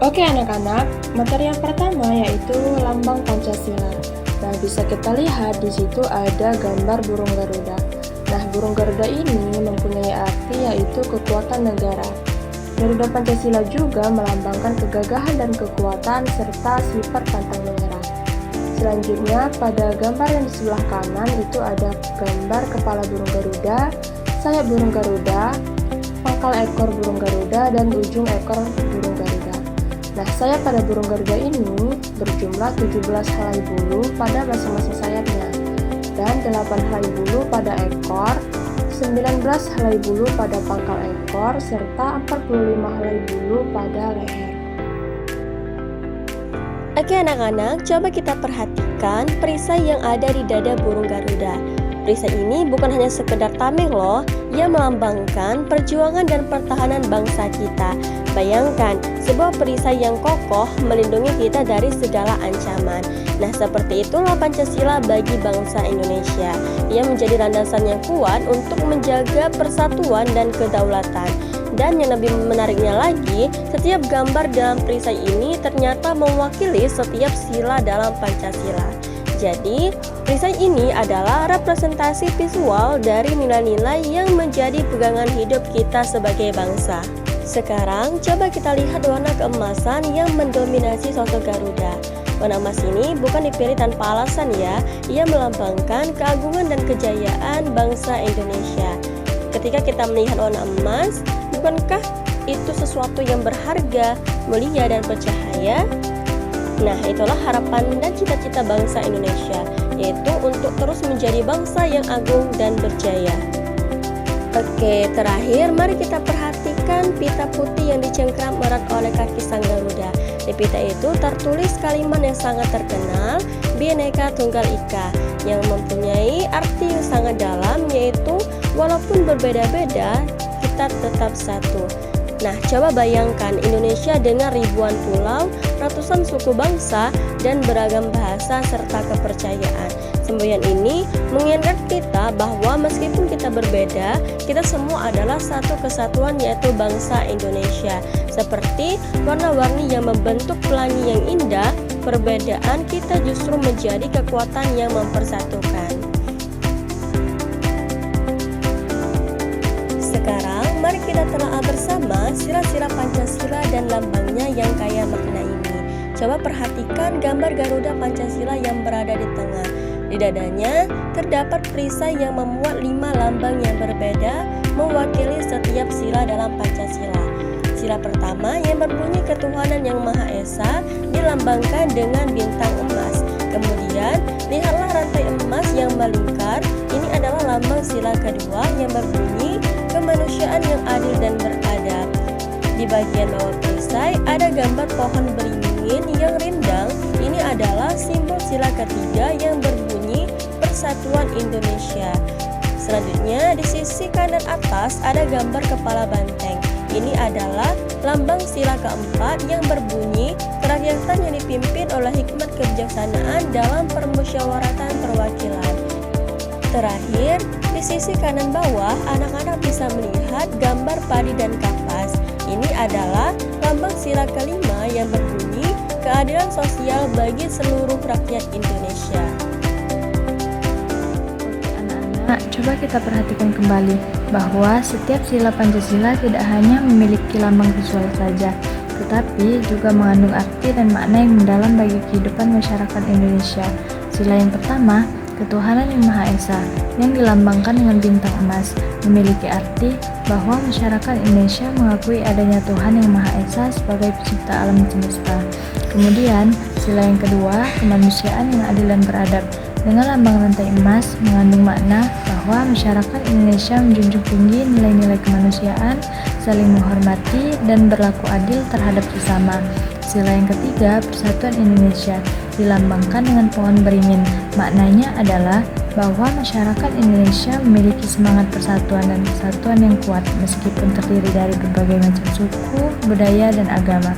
Oke anak-anak, materi yang pertama yaitu lambang Pancasila. Nah, bisa kita lihat di situ ada gambar burung Garuda. Nah, burung Garuda ini mempunyai arti yaitu kekuatan negara. Garuda Pancasila juga melambangkan kegagahan dan kekuatan serta sifat pantang menyerah. Selanjutnya, pada gambar yang di sebelah kanan itu ada gambar kepala burung Garuda, sayap burung Garuda, pangkal ekor burung Garuda, dan ujung ekor burung Garuda. Nah, sayap pada burung Garuda ini berjumlah 17 helai bulu pada masing-masing sayapnya, dan 8 helai bulu pada ekor, 19 helai bulu pada pangkal ekor, serta 45 helai bulu pada leher. Oke anak-anak, coba kita perhatikan perisai yang ada di dada burung Garuda. Perisai ini bukan hanya sekedar tameng loh, ia melambangkan perjuangan dan pertahanan bangsa kita. Bayangkan, sebuah perisai yang kokoh melindungi kita dari segala ancaman. Nah, seperti itulah Pancasila bagi bangsa Indonesia. Ia menjadi landasan yang kuat untuk menjaga persatuan dan kedaulatan. Dan yang lebih menariknya lagi, setiap gambar dalam perisai ini ternyata mewakili setiap sila dalam Pancasila. Jadi, perisai ini adalah representasi visual dari nilai-nilai yang menjadi pegangan hidup kita sebagai bangsa. Sekarang, coba kita lihat warna keemasan yang mendominasi sosok Garuda. Warna emas ini bukan dipilih tanpa alasan ya, ia melambangkan keagungan dan kejayaan bangsa Indonesia. Ketika kita melihat warna emas, bukankah itu sesuatu yang berharga, mulia, dan bercahaya? Nah, itulah harapan dan cita-cita bangsa Indonesia, yaitu untuk terus menjadi bangsa yang agung dan berjaya. Oke, terakhir mari kita perhatikan pita putih yang dicengkram erat oleh kaki sang Garuda. Di pita itu tertulis kalimat yang sangat terkenal, Bhinneka Tunggal Ika, yang mempunyai arti yang sangat dalam, yaitu walaupun berbeda-beda, kita tetap satu. Nah, coba bayangkan Indonesia dengan ribuan pulau, ratusan suku bangsa, dan beragam bahasa serta kepercayaan. Semboyan ini mengingatkan kita bahwa meskipun kita berbeda, kita semua adalah satu kesatuan yaitu bangsa Indonesia. Seperti warna-warni yang membentuk pelangi yang indah, perbedaan kita justru menjadi kekuatan yang mempersatukan. Sekarang, mari kita telah bersama sila-sila Pancasila dan lambangnya yang kaya makna ini. Coba perhatikan gambar Garuda Pancasila yang berada di tengah. Di dadanya terdapat perisai yang memuat 5 lambang yang berbeda mewakili setiap sila dalam Pancasila. Sila pertama yang berbunyi ketuhanan yang Maha Esa dilambangkan dengan bintang emas. Kemudian, lihatlah rantai emas yang melingkar. Ini adalah lambang sila kedua yang berbunyi kemanusiaan yang adil dan beradab. Di bagian bawah perisai ada gambar pohon beringin yang rindang. Ini adalah simbol sila ketiga yang berbunyi Persatuan Indonesia. Selanjutnya, di sisi kanan atas ada gambar kepala banteng. Ini adalah lambang sila keempat yang berbunyi kerakyatan yang dipimpin oleh hikmat kebijaksanaan dalam permusyawaratan perwakilan. Terakhir, di sisi kanan bawah, anak-anak bisa melihat gambar padi dan kapas. Ini adalah lambang sila kelima yang berbunyi keadilan sosial bagi seluruh rakyat Indonesia. Oke anak-anak, coba kita perhatikan kembali bahwa setiap sila Pancasila tidak hanya memiliki lambang visual saja, tetapi juga mengandung arti dan makna yang mendalam bagi kehidupan masyarakat Indonesia. Sila yang pertama, ketuhanan yang Maha Esa, yang dilambangkan dengan bintang emas, memiliki arti bahwa masyarakat Indonesia mengakui adanya Tuhan yang Maha Esa sebagai pencipta alam semesta. Kemudian, sila yang kedua, kemanusiaan yang adil dan beradab, dengan lambang rantai emas mengandung makna bahwa masyarakat Indonesia menjunjung tinggi nilai-nilai kemanusiaan, saling menghormati, dan berlaku adil terhadap sesama. Sila yang ketiga, Persatuan Indonesia, dilambangkan dengan pohon beringin. Maknanya adalah bahwa masyarakat Indonesia memiliki semangat persatuan dan kesatuan yang kuat meskipun terdiri dari berbagai macam suku, budaya, dan agama.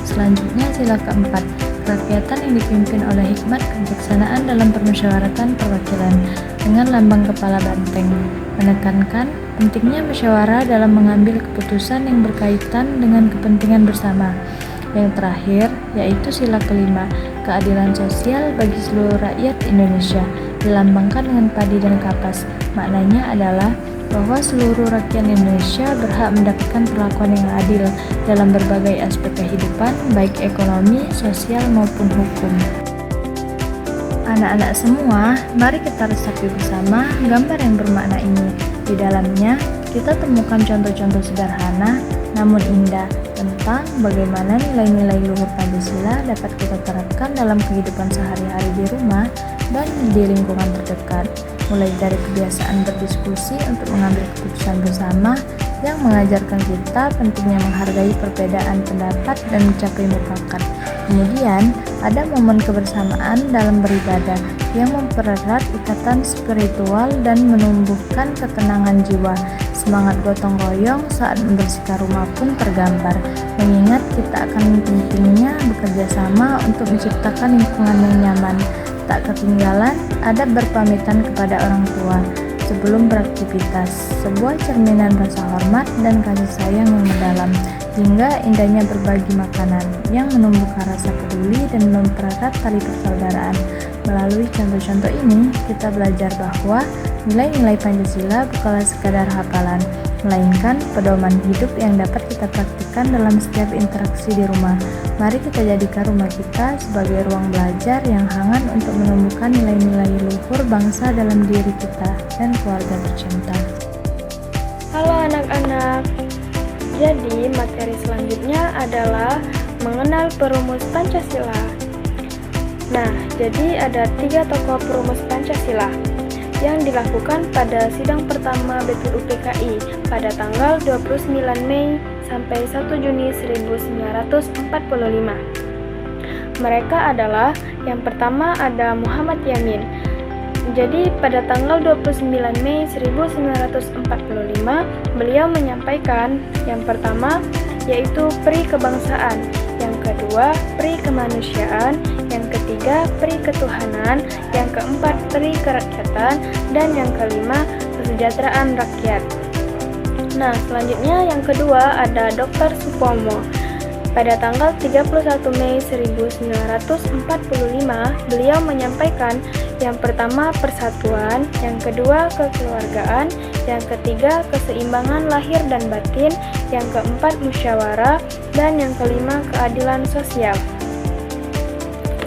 Selanjutnya, sila keempat, kerakyatan yang dipimpin oleh hikmat kebijaksanaan dalam permusyawaratan perwakilan, dengan lambang kepala banteng, menekankan pentingnya musyawarah dalam mengambil keputusan yang berkaitan dengan kepentingan bersama. Yang terakhir, yaitu sila kelima, keadilan sosial bagi seluruh rakyat Indonesia, dilambangkan dengan padi dan kapas. Maknanya adalah bahwa seluruh rakyat Indonesia berhak mendapatkan perlakuan yang adil dalam berbagai aspek kehidupan, baik ekonomi, sosial, maupun hukum. Anak-anak semua, mari kita resapi bersama gambar yang bermakna ini. Di dalamnya, kita temukan contoh-contoh sederhana namun indah tentang bagaimana nilai-nilai luhur Pancasila dapat kita terapkan dalam kehidupan sehari-hari di rumah dan di lingkungan terdekat. Mulai dari kebiasaan berdiskusi untuk mengambil keputusan bersama yang mengajarkan kita pentingnya menghargai perbedaan pendapat dan mencapai mufakat. Kemudian, ada momen kebersamaan dalam beribadah yang mempererat ikatan spiritual dan menumbuhkan ketenangan jiwa. Semangat gotong royong saat membersihkan rumah pun tergambar, mengingat kita akan pentingnya bekerja sama untuk menciptakan lingkungan yang nyaman. Tak ketinggalan, adab berpamitan kepada orang tua sebelum beraktivitas, sebuah cerminan rasa hormat dan kasih sayang yang mendalam, hingga indahnya berbagi makanan yang menumbuhkan rasa peduli dan mempererat tali persaudaraan. Melalui contoh-contoh ini, kita belajar bahwa nilai-nilai Pancasila bukanlah sekadar hafalan, melainkan pedoman hidup yang dapat kita praktikkan dalam setiap interaksi di rumah. Mari kita jadikan rumah kita sebagai ruang belajar yang hangat untuk menumbuhkan nilai-nilai luhur bangsa dalam diri kita dan keluarga tercinta. Halo anak-anak, jadi materi selanjutnya adalah mengenal perumus Pancasila. Nah, jadi ada 3 tokoh perumus Pancasila yang dilakukan pada sidang pertama BPUPKI pada tanggal 29 Mei sampai 1 Juni 1945. Mereka adalah, yang pertama ada Muhammad Yamin. Jadi pada tanggal 29 Mei 1945, beliau menyampaikan yang pertama yaitu Pri Kebangsaan, yang kedua Pri Kemanusiaan, yang ketiga Pri Ketuhanan, yang keempat Pri Kerakyatan, dan yang kelima Kesejahteraan Rakyat. Nah, selanjutnya yang kedua ada Dr. Supomo. Pada tanggal 31 Mei 1945, beliau menyampaikan yang pertama persatuan, yang kedua kekeluargaan, yang ketiga keseimbangan lahir dan batin, yang keempat musyawarah, dan yang kelima keadilan sosial.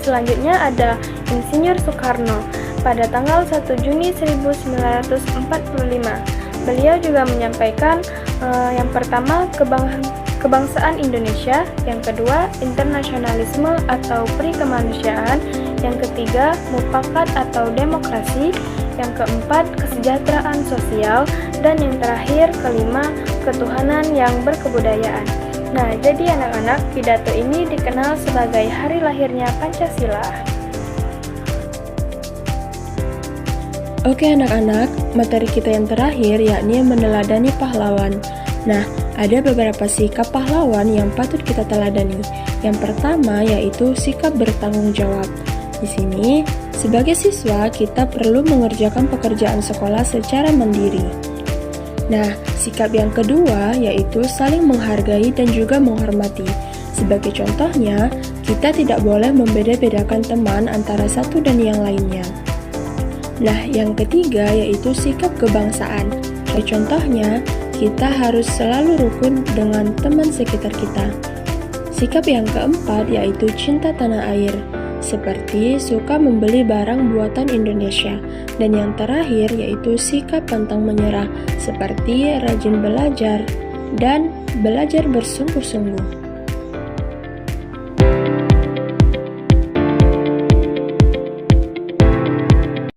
Selanjutnya ada Insinyur Soekarno. Pada tanggal 1 Juni 1945, beliau juga menyampaikan yang pertama kebangsaan Indonesia, yang kedua internasionalisme atau Pri Kemanusiaan, yang ketiga mufakat atau demokrasi, yang keempat kesejahteraan sosial, dan yang terakhir kelima ketuhanan yang berkebudayaan. Nah, jadi anak-anak, pidato ini dikenal sebagai hari lahirnya Pancasila. Oke anak-anak, materi kita yang terakhir yakni meneladani pahlawan. Nah, ada beberapa sikap pahlawan yang patut kita teladani. Yang pertama yaitu sikap bertanggung jawab. Di sini, sebagai siswa kita perlu mengerjakan pekerjaan sekolah secara mandiri. Nah, sikap yang kedua yaitu saling menghargai dan juga menghormati. Sebagai contohnya, kita tidak boleh membeda-bedakan teman antara satu dan yang lainnya. Nah, yang ketiga yaitu sikap kebangsaan. Contohnya, kita harus selalu rukun dengan teman sekitar kita. Sikap yang keempat yaitu cinta tanah air, seperti suka membeli barang buatan Indonesia. Dan yang terakhir yaitu sikap pantang menyerah, seperti rajin belajar dan belajar bersungguh-sungguh.